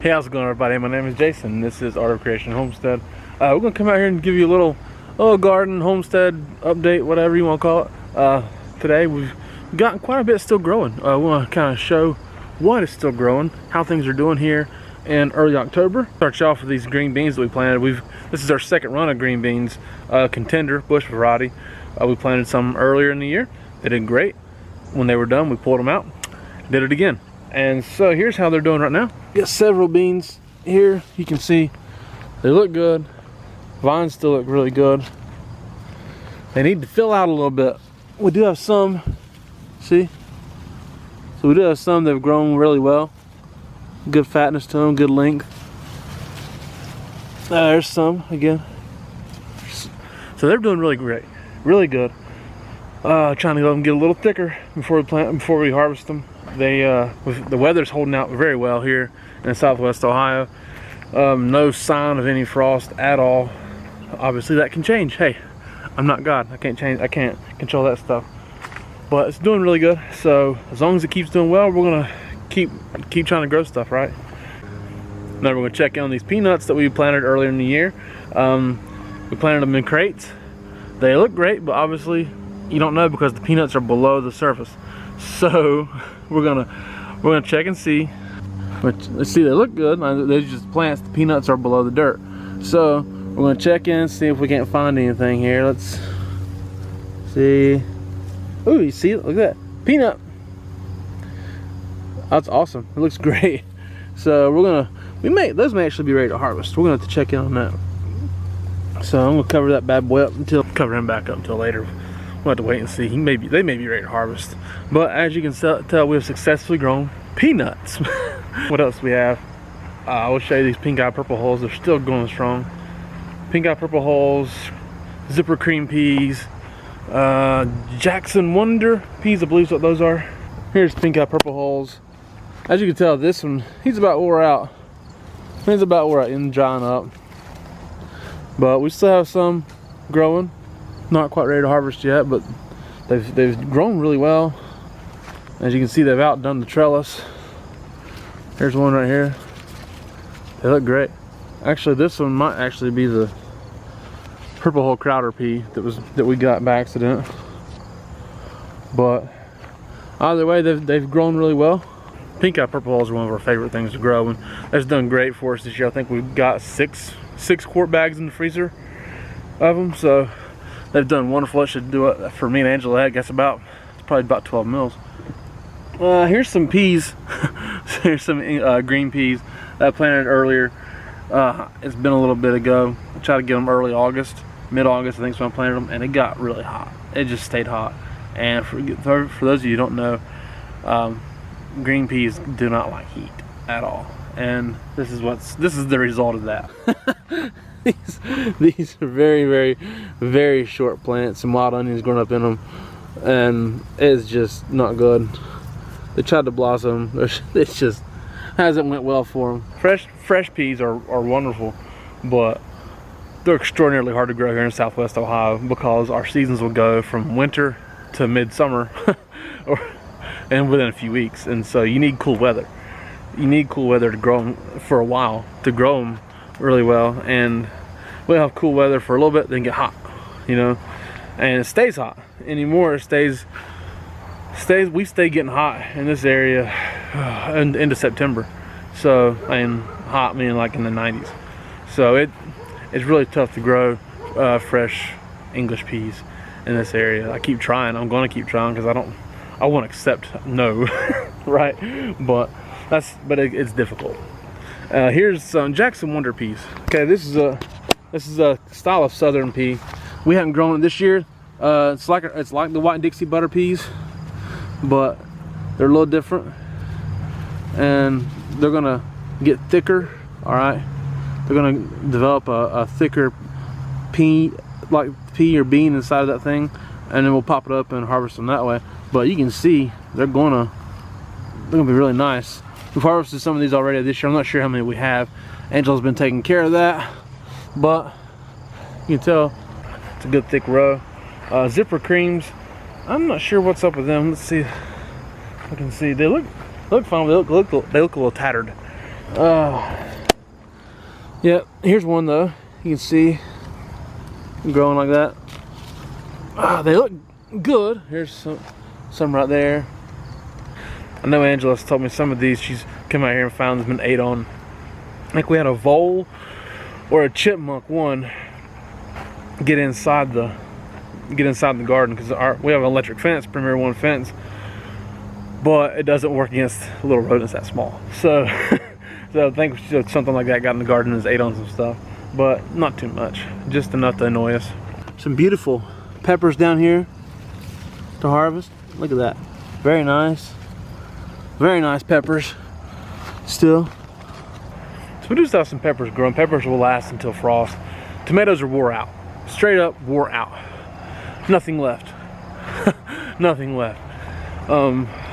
Hey, how's it going, everybody? My name is Jason. This is Art of Creation Homestead. We're gonna come out here and give you a little garden homestead update, whatever you want to call it. Today we've gotten quite a bit still growing. We want to kind of show what is still growing, how things are doing here in early October. Start you off with these green beans that we planted. This is our second run of green beans, contender bush variety. We planted some earlier in the year. They did great. When they were done, we pulled them out, did it again. And so here's how they're doing right now. Got several beans here. You can see they look good. Vines still look really good. They need to fill out a little bit. We do have some, see? So we do have some that have grown really well. Good fatness to them, good length. There's some again. So they're doing really great, really good. Trying to let them get a little thicker before we harvest them. The weather's holding out very well here in Southwest Ohio. No sign of any frost at all. Obviously that can change. Hey, I'm not God. I can't control that stuff. But it's doing really good. So as long as it keeps doing well, we're gonna keep trying to grow stuff, right? Now we're gonna check in on these peanuts that we planted earlier in the year. We planted them in crates. They look great, but obviously you don't know because the peanuts are below the surface. So we're gonna check and see. Let's see, they look good. They're just plants. The peanuts are below the dirt. So we're gonna check in and see if we can't find anything here. Let's see. Oh, you see it? Look at that peanut. That's awesome. It looks great. So those may actually be ready to harvest. We're gonna have to check in on that. So I'm gonna cover that bad boy up cover him back up until later. We'll have to wait and see. They may be ready to harvest. But as you can tell, we've successfully grown peanuts. What else we have? I will show you these pink eye purple holes. They're still going strong. Pink eye purple holes, zipper cream peas, Jackson Wonder peas, I believe is what those are. Here's pink eye purple holes. As you can tell, this one, he's about wore out. He's about wore out and drying up. But we still have some growing. Not quite ready to harvest yet, but they've grown really well. As you can see, they've outdone the trellis. Here's one right here. They look great. Actually, this one might actually be the purple hole crowder pea that we got by accident. But either way, they've grown really well. Pink eye purple holes are one of our favorite things to grow, and that's done great for us this year. I think we've got six quart bags in the freezer of them, so they've done wonderful. It should do it for me and Angela. I guess it's probably about 12 mils. Here's some peas. Here's some green peas that I planted earlier. It's been a little bit ago. I tried to get them early August, mid-August I think is when I planted them, and it got really hot. It just stayed hot. And for those of you who don't know, green peas do not like heat at all. And this is the result of that. These are very, very, very short plants. Some wild onions growing up in them, and it's just not good. They tried to blossom. It just hasn't went well for them. Fresh peas are wonderful, but they're extraordinarily hard to grow here in Southwest Ohio because our seasons will go from winter to midsummer, and within a few weeks. And so you need cool weather. You need cool weather to grow them for a while, to grow them really well. And we'll have cool weather for a little bit, then get hot, you know. And it stays hot anymore. We stay getting hot in this area into September. So, and hot meaning like in the 90s. So it's really tough to grow fresh English peas in this area. I keep trying. I'm going to keep trying because I won't accept no, right? But it's difficult. Here's some Jackson Wonder peas. Okay, this is a style of southern pea. We haven't grown it this year. It's like the white Dixie butter peas, but they're a little different, and they're gonna get thicker. All right, they're gonna develop a thicker pea or bean inside of that thing, and then we'll pop it up and harvest them that way. But you can see they're gonna be really nice. We've harvested some of these already this year. I'm not sure how many we have. Angela's been taking care of that, but you can tell it's a good thick row. Zipper creams, I'm not sure what's up with them. Let's see. I can see they look fine. They look a little tattered. Yeah, here's one though. You can see growing like that. They look good. Here's some right there. I know Angela's told me some of these she's come out here and found has been ate on. I think we had a vole or a chipmunk one get inside the garden because we have an electric fence, Premier One fence, but it doesn't work against little rodents that small. So so I think something like that got in the garden and ate on some stuff, but not too much, just enough to annoy us. Some beautiful peppers down here to harvest. Look at that, very nice peppers still. So we do still have some peppers growing. Peppers will last until frost. Tomatoes are wore out, straight up wore out. Nothing left. Nothing left.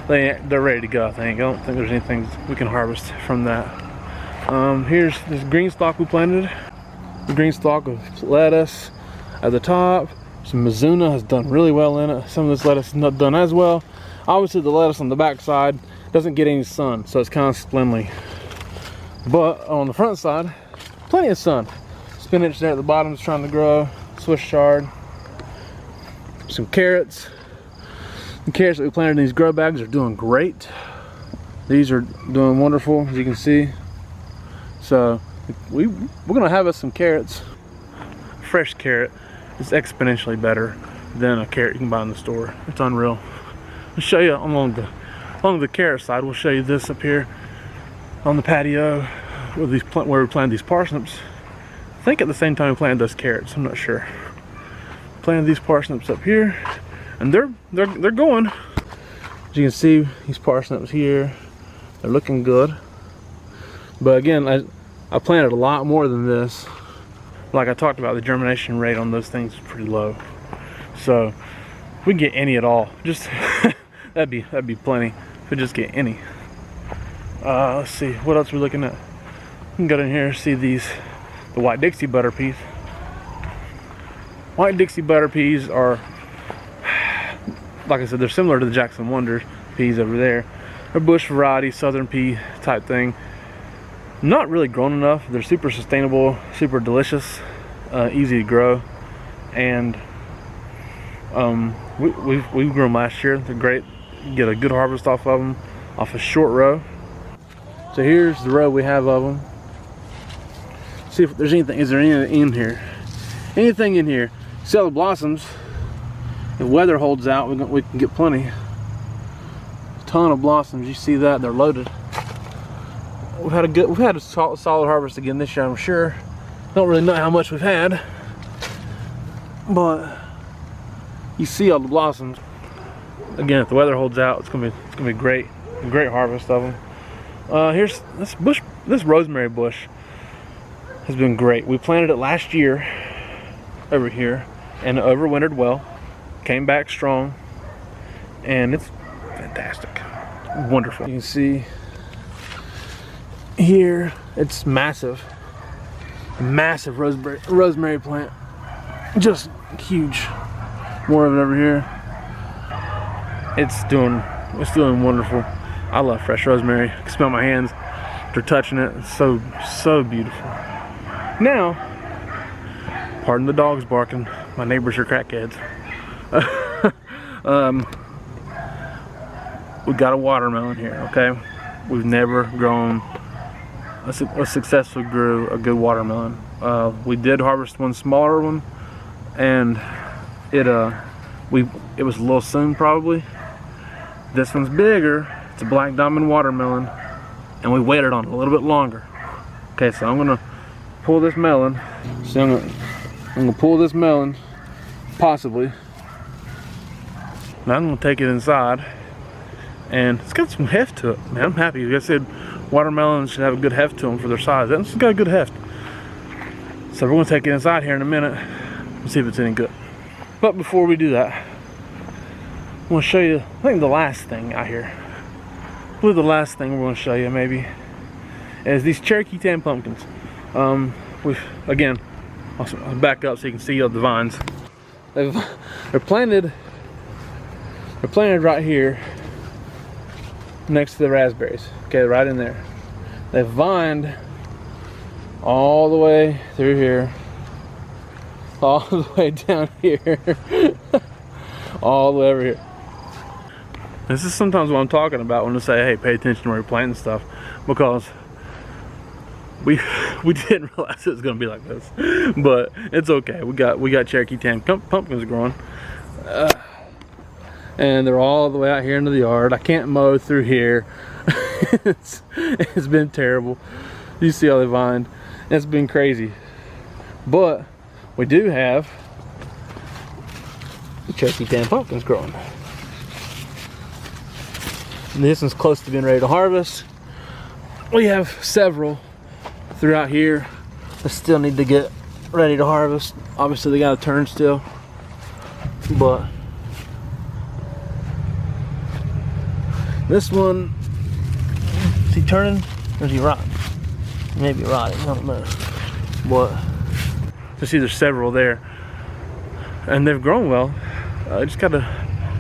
They're ready to go, I think. I don't think there's anything we can harvest from that. Here's this green stalk we planted. The green stalk of lettuce at the top. Some Mizuna has done really well in it. Some of this lettuce is not done as well. Obviously the lettuce on the back side doesn't get any sun, so it's kind of spindly. But on the front side, plenty of sun. Spinach there at the bottom is trying to grow. Swiss chard. Some carrots. The carrots that we planted in these grow bags are doing great. These are doing wonderful, as you can see. So we're gonna have us some carrots. Fresh carrot is exponentially better than a carrot you can buy in the store. It's unreal. I'll show you along the carrot side. We'll show you this up here on the patio where we planted these parsnips. I think at the same time we planted those carrots. I'm not sure. Planted these parsnips up here, and they're going. As you can see, these parsnips here, they're looking good. But again, I planted a lot more than this. Like I talked about, the germination rate on those things is pretty low. So if we can get any at all, just that'd be plenty. If we just get any. Let's see, what else are we looking at? We can go in here and see the white Dixie butter peas. White Dixie butter peas are, like I said, they're similar to the Jackson Wonders peas over there. They're bush variety, southern pea type thing. Not really grown enough. They're super sustainable, super delicious, easy to grow, and we grew them last year. They're great. You get a good harvest off of them, off a short row. So here's the row we have of them. See if there's anything. Is there anything in here? Anything in here? See all the blossoms. If weather holds out, we can get plenty. A ton of blossoms. You see that? They're loaded. We've had a solid harvest again this year, I'm sure. Don't really know how much we've had, but you see all the blossoms. Again, if the weather holds out, it's gonna be great. A great harvest of them. Here's this bush. This rosemary bush has been great. We planted it last year over here, and it overwintered well. Came back strong, and it's fantastic. Wonderful. You can see here, it's massive. A massive rosemary plant. Just huge. More of it over here. It's doing wonderful. I love fresh rosemary. I can smell my hands after touching it. It's so beautiful. Now, pardon the dogs barking. My neighbors are crackheads. We got a watermelon here, okay? We've never grown successfully grew a good watermelon. We did harvest one smaller one, and it was a little soon probably. This one's bigger. It's a black diamond watermelon, and we waited on it a little bit longer. Okay, so I'm gonna pull this melon. So I'm gonna pull this melon, possibly. Now I'm gonna take it inside, and it's got some heft to it. Man, I'm happy. Like I said, watermelons should have a good heft to them for their size. This has got a good heft. So we're gonna take it inside here in a minute and see if it's any good. But before we do that, I want to show you, I think the last thing out here. I believe the last thing we're going to show you maybe is these Cherokee Tan Pumpkins. I'll back up so you can see all the vines. They're planted right here next to the raspberries. Okay, right in there. They vined all the way through here, all the way down here, all the way over here. This is sometimes what I'm talking about when I say, hey, pay attention when you're planting stuff, because we didn't realize it was gonna be like this, but it's okay. We got Cherokee Tan Pumpkins growing, and they're all the way out here into the yard. I can't mow through here. it's been terrible. You see how they vined. It's been crazy, but we do have the Cherokee Tan Pumpkins growing. And this one's close to being ready to harvest. We have several throughout here that still need to get ready to harvest. Obviously they gotta turn still, but this one, is he turning or is he rotting? Maybe rotting, I don't know. But you see there's several there, and they've grown well. Just gotta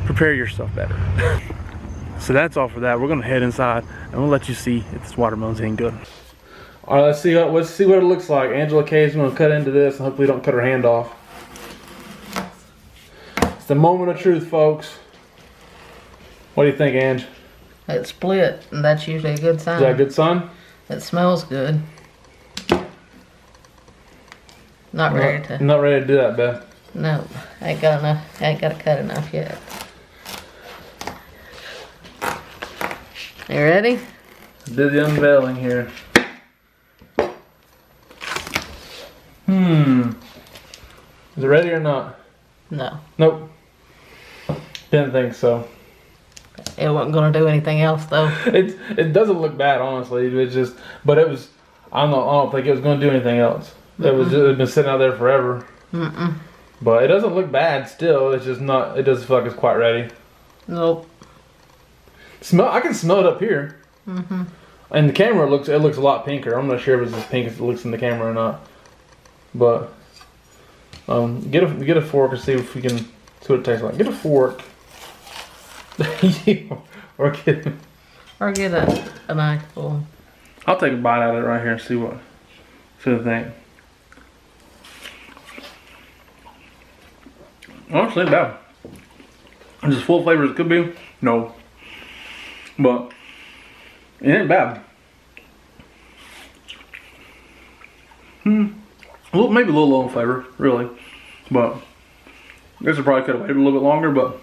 prepare yourself better. So that's all for that. We're gonna head inside and we'll let you see if this watermelon's any good. All right, let's see what it looks like. Angela Kay is gonna cut into this and hopefully don't cut her hand off. It's the moment of truth, folks. What do you think, Ange? It's split, and that's usually a good sign. Is that a good sign? It smells good. Not ready to. Not ready to do that, Beth. No, I ain't got enough. I ain't got to cut enough yet. You ready? Do the unveiling here. Is it ready or not? No. Nope. Didn't think so. It wasn't gonna do anything else though. It doesn't look bad, honestly. It's just, but it was. I don't think it was gonna do anything else. It had been sitting out there forever. But it doesn't look bad still. It's just not. It doesn't feel like it's quite ready. Nope. I can smell it up here. And the camera looks a lot pinker. I'm not sure if it's as pink as it looks in the camera or not. But get a fork and see if we can see what it tastes like. Get a fork. or get a knife full. I'll take a bite out of it right here and see what I think. Honestly, ain't bad. Is it full flavor as it could be? No. But it ain't bad. Maybe a little low in flavor, really. But I guess I probably could have waited a little bit longer, but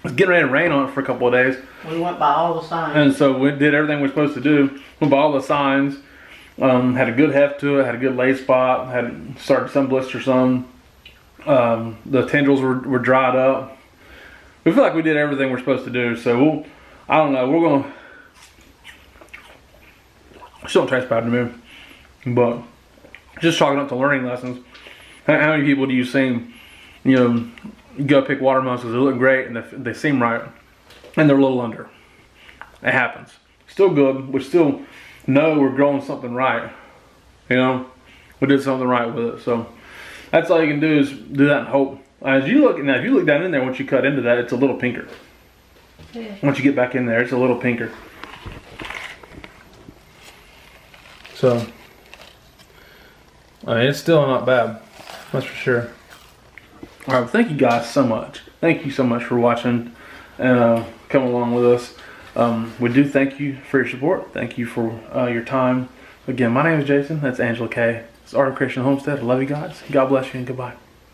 it's getting ready to rain on it for a couple of days. We went by all the signs. And so we did everything we're supposed to do. Went by all the signs. Had a good heft to it, had a good lay spot, started some blister some. The tendrils were dried up. We feel like we did everything we're supposed to do, so I don't know, we're gonna, still don't taste bad to me, but just chalking up to learning lessons. How many people do you see, you go pick watermelons because they look great and they seem right, and they're a little under. It happens. Still good. We still know we're growing something right. We did something right with it. So that's all you can do is do that and hope. As you look now, if you look down in there, once you cut into that, it's a little pinker. Yeah. Once you get back in there, it's a little pinker. So I mean, it's still not bad. That's for sure. All right, well, thank you guys so much. Thank you so much for watching and coming along with us. We do thank you for your support. Thank you for your time. Again, my name is Jason. That's Angela Kay. It's Art of Christian Homestead. I love you guys. God bless you and goodbye.